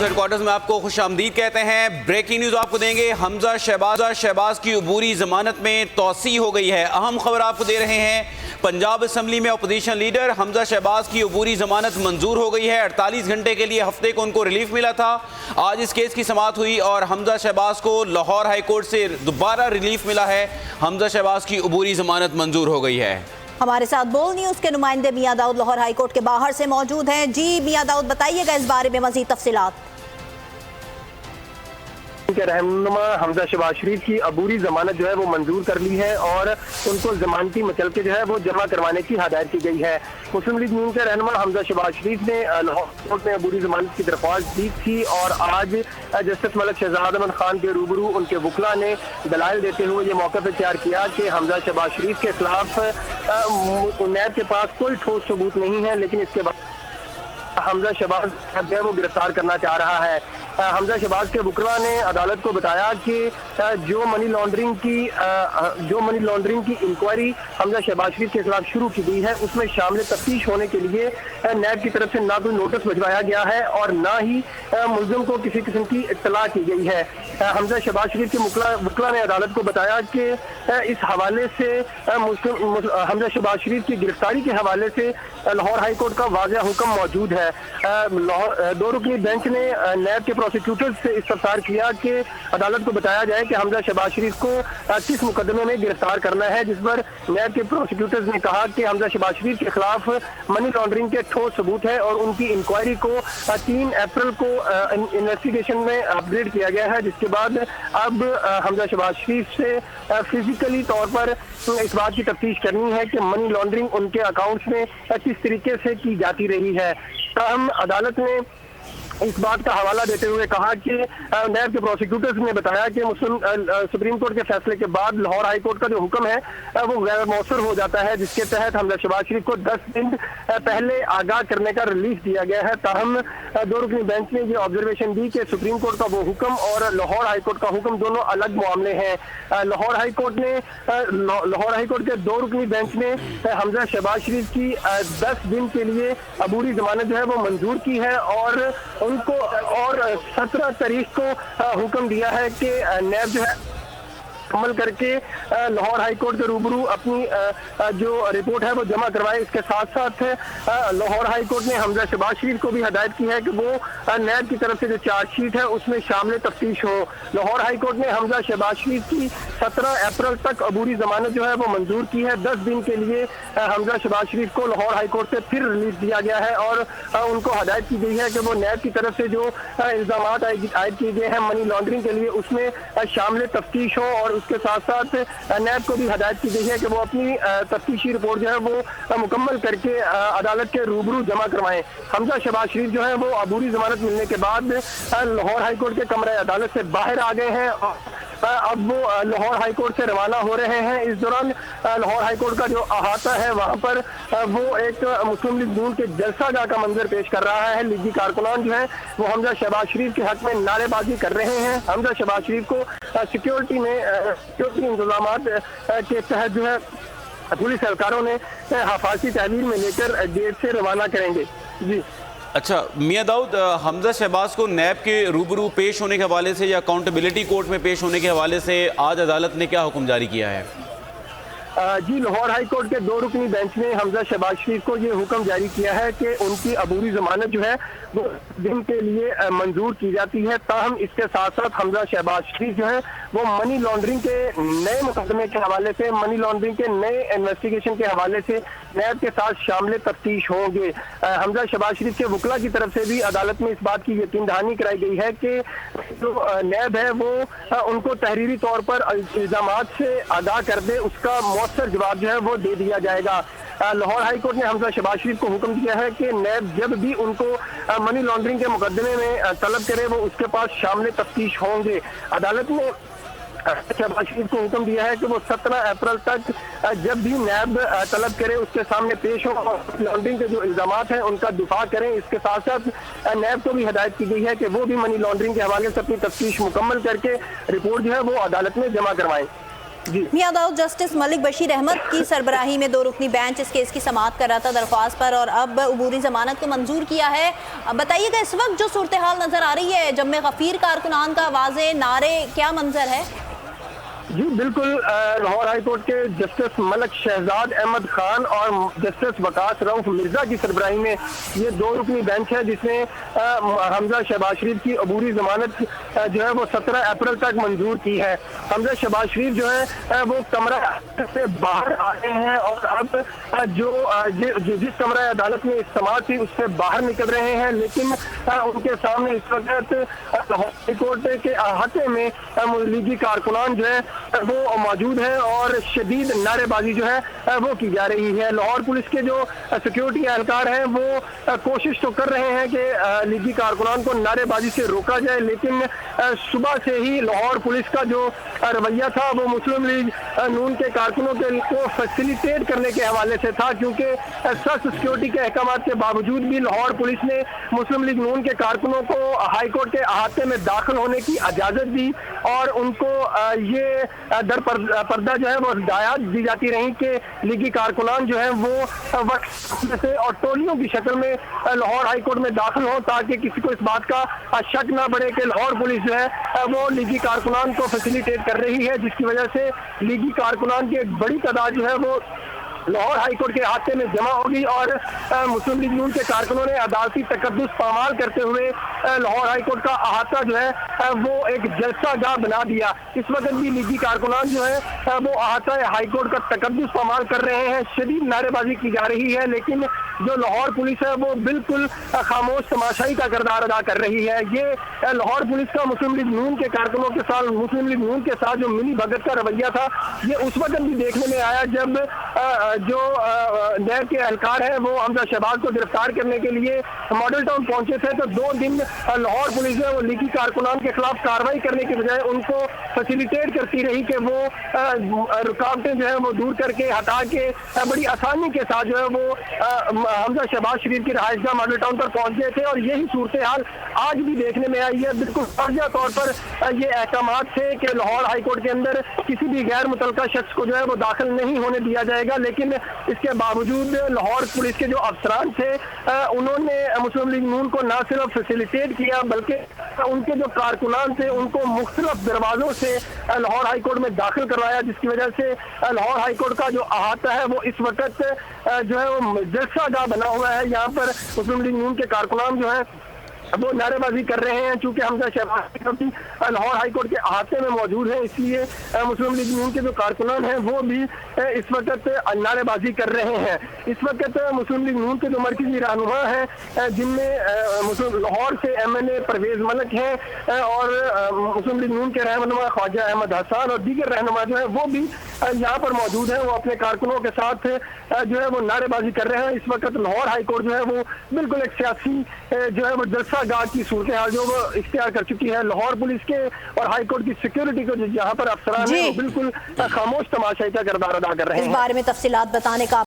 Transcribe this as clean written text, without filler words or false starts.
Headquarters में आपको खुशामदीद कहते हैं। ब्रेकिंग न्यूज आपको देंगे। हमजा शहबाज की अबूरी जमानत में तोसी हो गई है। अहम खबर आपको दे रहे हैं। पंजाब असम्बली में अपोजिशन लीडर हमजा शहबाज की अबूरी जमानत मंजूर हो गई है। 48 घंटे के लिए हफ्ते को उनको रिलीफ मिला था। आज इस केस की समाअत हुई और हमजा शहबाज को लाहौर हाई कोर्ट से दोबारा रिलीफ मिला है। हमजा शहबाज की अबूरी जमानत मंजूर हो गई है। हमारे साथ बोल न्यूज के नुमाइंदे मियां दाऊद लाहौर हाई कोर्ट के बाहर से मौजूद हैं। जी मियां दाऊद, बताइएगा इस बारे में मजीद तफसीलात। रहनुमा हमजा शहबाज शरीफ की अबूरी जमानत जो है वो मंजूर कर ली है और उनको जमानती मचलके जो है वो जमा करवाने की हदायत की गई है। मुस्लिम लीग नून के रहनुमा हमजा शहबाज शरीफ ने लाहौर कोर्ट में अबूरी जमानत की दरख्वास्त दी थी और आज जस्टिस मलिक शहजाद अहमद खान के रूबरू उनके वकला ने दलाइल देते हुए ये मौका तैयार किया कि हमजा शहबाज शरीफ के खिलाफ नैब के पास कोई ठोस सबूत नहीं है, लेकिन इसके बाद हमजा शहबाज जो है वो गिरफ्तार करना चाह रहा है। हमजा शहबाज के वकला ने अदालत को बताया कि जो मनी लॉन्ड्रिंग की इंक्वायरी हमजा शहबाज शरीफ के खिलाफ शुरू की गई है उसमें शामिल तफ्तीश होने के लिए नैब की तरफ से ना कोई नोटिस भिजवाया गया है और ना ही मुल्जिम को किसी किस्म की इत्तला की गई है। हमजा शहबाज शरीफ के वकला ने अदालत को बताया कि इस हवाले से हमजा शहबाज शरीफ की गिरफ्तारी के हवाले से लाहौर हाई कोर्ट का वाज़ेह हुक्म मौजूद है। दो रुकनी बेंच ने नैब के प्रोसिक्यूटर्स से इस्तफसार किया कि अदालत को बताया जाए कि हमजा शहबाज शरीफ को किस मुकदमे में गिरफ्तार करना है, जिस पर नैब के प्रोसिक्यूटर्स ने कहा कि हमजा शहबाज शरीफ के खिलाफ मनी लॉन्ड्रिंग के ठोस सबूत है और उनकी इंक्वायरी को 3 अप्रैल को इन्वेस्टिगेशन में अपग्रेड किया गया है, जिसके बाद अब हमजा शहबाज शरीफ से फिजिकली तौर पर इस बात की तफ्तीश करनी है कि मनी लॉन्ड्रिंग उनके अकाउंट्स में किस तरीके से की जाती रही है। हम अदालत ने इस बात का हवाला देते हुए कहा कि नैब के प्रोसिक्यूटर्स ने बताया कि सुप्रीम कोर्ट के फैसले के बाद लाहौर हाई कोर्ट का जो हुक्म है वो गैर मौसर हो जाता है, जिसके तहत हमजा शहबाज शरीफ को 10 दिन पहले आगाह करने का रिलीफ दिया गया है। ताहम दो रुकनी बेंच ने ये ऑब्जर्वेशन दी कि सुप्रीम कोर्ट का वो हुक्म और लाहौर हाई कोर्ट का हुक्म दोनों अलग मामले हैं। लाहौर हाई कोर्ट के 2 रुकनी बेंच ने हमजा शहबाज शरीफ की 10 दिन के लिए अबूरी जमानत जो है वो मंजूर की है और उनको और 17 तारीख को हुक्म दिया है कि नैब जो है अमल करके लाहौर हाई कोर्ट के रूबरू अपनी जो रिपोर्ट है वो जमा करवाए। इसके साथ साथ लाहौर हाई कोर्ट ने हमजा शहबाज शरीफ को भी हदायत की है कि वो नैब की तरफ से जो चार्जशीट है उसमें शामिल तफ्तीश हो। लाहौर हाई कोर्ट ने हमजा शहबाज शरीफ की 17 अप्रैल तक अबूरी जमानत जो है वो मंजूर की है। 10 दिन के लिए हमजा शहबाज शरीफ को लाहौर हाई कोर्ट से फिर रिलीफ दिया गया है और उनको हदायत की गई है कि वो नैब की तरफ से जो इल्जाम आयद किए गए हैं मनी लॉन्ड्रिंग के लिए उसमें शामिल तफ्तीश हो और उसके साथ साथ नैब को भी हदायत की गई है कि वो अपनी तफ्तीशी रिपोर्ट जो है वो मुकम्मल करके अदालत के रूबरू जमा करवाएं। हमजा शहबाज शरीफ जो है वो अबूरी जमानत मिलने के बाद लाहौर हाई कोर्ट के कमरे अदालत से बाहर आ गए हैं और अब वो लाहौर हाई कोर्ट से रवाना हो रहे हैं। इस दौरान लाहौर हाई कोर्ट का जो अहाता है वहाँ पर वो एक मुस्लिम लीग नून के जलसागाह का मंजर पेश कर रहा है। लीगी कारकुनान जो है वो हमजा शहबाज शरीफ के हक में नारेबाजी कर रहे हैं। हमजा शहबाज शरीफ को सिक्योरिटी इंतजाम के तहत जो है पुलिस एहलकारों ने हिफाजती तहवील में लेकर गेट से रवाना करेंगे। जी अच्छा मियां दाऊद, हमजा शहबाज को नैब के रूबरू पेश होने के हवाले से या अकाउंटेबिलिटी कोर्ट में पेश होने के हवाले से आज अदालत ने क्या हुक्म जारी किया है? जी, लाहौर हाई कोर्ट के 2 रुकनी बेंच ने हमजा शहबाज शरीफ को ये हुक्म जारी किया है कि उनकी अबूरी जमानत जो है वो दिन के लिए मंजूर की जाती है। ताहम इसके साथ साथ हमजा शहबाज शरीफ जो है वो मनी लॉन्ड्रिंग के नए मुकदमे के हवाले से, मनी लॉन्ड्रिंग के नए इन्वेस्टिगेशन के हवाले से नैब के साथ शामिल तफ्तीश होंगे। हमजा शहबाज शरीफ के वकला की तरफ से भी अदालत में इस बात की यकीन दहानी कराई गई है कि जो नैब है वो उनको तहरीरी तौर पर इल्जामात से आगाह कर दे, उसका मौसर जवाब जो है वो दे दिया जाएगा। लाहौर हाई कोर्ट ने हमजा शहबाज शरीफ को हुक्म दिया है कि नैब जब भी उनको मनी लॉन्ड्रिंग के मुकदमे में तलब करे वो उसके पास शामिल तफ्तीश होंगे। अदालत ने शहबाज शरीफ को हुक्म दिया है कि वो 17 अप्रैल तक जब भी नैब तलब करे उसके सामने पेश हो और लॉन्ड्रिंग के जो इल्जामात हैं उनका दिफा करें। इसके साथ साथ नैब को भी हदायत की गई है कि वो भी मनी लॉन्ड्रिंग के हवाले से अपनी तफ्तीश मुकम्मल करके रिपोर्ट जो है वो अदालत में जमा करवाएं। मियां दाऊद, जस्टिस मलिक बशीर अहमद की सरबराही में 2 रुकनी बेंच इस केस की समाअत कर रहा था दरख्वास्त पर और अब अबूरी जमानत को मंजूर किया है। बताइएगा इस वक्त जो सूरत हाल नजर आ रही है, जम्मे गफीर कारकुनान का आवाज़े नारे, क्या मंजर है? जी बिल्कुल, लाहौर हाईकोर्ट के जस्टिस मलिक शहजाद अहमद खान और जस्टिस वकास रऊफ मिर्जा की सरबराही में ये 2 रुकनी बेंच है जिसने हमजा शहबाज शरीफ की अबूरी जमानत जो है वो 17 अप्रैल तक मंजूर की है। हमजा शहबाज शरीफ जो है वो कमरा से बाहर आ गए हैं और अब जिस कमरा अदालत में समाअत थी उससे बाहर निकल रहे हैं, लेकिन उनके सामने इस वक्त लाहौर हाईकोर्ट के अहाते में लीगी कारकुनान जो है वो मौजूद है और शदीद नारेबाजी जो है वो की जा रही है। लाहौर पुलिस के जो सिक्योरिटी एहलकार हैं वो कोशिश तो कर रहे हैं कि लीगी कारकुनान को नारेबाजी से रोका जाए, लेकिन सुबह से ही लाहौर पुलिस का जो रवैया था वो मुस्लिम लीग नून के कारकुनों को फैसिलिटेट करने के हवाले से था, क्योंकि सख्त सिक्योरिटी के अहकाम के बावजूद भी लाहौर पुलिस ने मुस्लिम लीग नून के कारकुनों को हाईकोर्ट के अहाते में दाखिल होने की इजाज़त दी और उनको ये दर पर्दा जो है वो हिदायत दी जाती रही कि लीगी कारकुनान जो है वो वक्त से और टोलियों की शक्ल में लाहौर हाईकोर्ट में दाखिल हो, ताकि किसी को इस बात का शक ना बढ़े कि लाहौर पुलिस जो है वो लीगी कारकुनान को फैसिलिटेट कर रही है, जिसकी वजह से लीगी कारकुनान की एक बड़ी तादाद जो है वो लाहौर हाईकोर्ट के अहाते में जमा होगी और मुस्लिम लीग नून के कारकुनों ने अदालती तकद्दुस पामाल करते हुए लाहौर हाईकोर्ट का अहाता जो है वो एक जलसा गाह बना दिया। इस वक्त भी लीगी कारकुनान जो है वो अहाता हाईकोर्ट का तकद्दुस पामाल कर रहे हैं, शदीद नारेबाजी की जा रही है, लेकिन जो लाहौर पुलिस है वो बिल्कुल खामोश तमाशाई का किरदार अदा कर रही है। ये लाहौर पुलिस का मुस्लिम लीग नून के कारकुनों के साथ, मुस्लिम लीग नून के साथ जो मिली भगत का रवैया था, ये उस वक्त भी देखने में आया जब जो नैब के एहलकार हैं वो हमजा शहबाज को गिरफ्तार करने के लिए मॉडल टाउन पहुंचे थे, तो 2 दिन लाहौर पुलिस जो है वो लीगी कारकुनान के खिलाफ कार्रवाई करने के बजाय उनको फैसिलिटेट करती रही कि वो रुकावटें जो है वो दूर करके हटा के बड़ी आसानी के साथ जो है वो हमजा शहबाज शरीफ की रहायशगाह मॉडल टाउन पर पहुंच गए थे। और यही सूरत हाल आज भी देखने में आई है। बिल्कुल वाज़ेह तौर पर ये अहकाम थे कि लाहौर हाईकोर्ट के अंदर किसी भी गैर मुतल्लका शख्स को जो है वो दाखिल नहीं होने दिया जाएगा, लेकिन इसके बावजूद लाहौर पुलिस के जो अफसरान थे उन्होंने मुस्लिम लीग नून को न सिर्फ फैसिलिटेट किया बल्कि उनके जो कारकुनान थे उनको मुख्तलिफ दरवाजों से लाहौर हाईकोर्ट में दाखिल करवाया, जिसकी वजह से लाहौर हाईकोर्ट का जो अहाता है वो इस वक्त जो है वो जलसा गाह बना हुआ है। यहाँ पर मुस्लिम लीग नून के कारकुनान जो है वो नारेबाजी कर रहे हैं, चूंकि हमजा शहबाज लाहौर हाईकोर्ट के अहाते में मौजूद है, इसलिए मुस्लिम लीग नून के जो कारकुनान हैं वो भी इस वक्त नारेबाजी कर रहे हैं। इस वक्त मुस्लिम लीग नून के जो मरकजी रहनुमा हैं जिनमें मुस्लिम लाहौर से MNA परवेज मलिक हैं और मुस्लिम लीग नून के रहनुमा ख्वाजा अहमद हसन और दीगर रहनुमा जो है वो भी यहाँ पर मौजूद हैं, वो अपने कारकुनों के साथ जो है वो नारेबाजी कर रहे हैं। इस वक्त लाहौर हाईकोर्ट जो है वो बिल्कुल एक सियासी जो है वो जलसा गाह की सूरत हाल जो वो इख्तियार कर चुकी है। लाहौर पुलिस के और हाईकोर्ट की सिक्योरिटी को जो यहाँ पर अफसरान है वो बिल्कुल खामोश तमाशाई का किरदार अदा कर रहे हैं। इस बारे में तफसीलात बताने का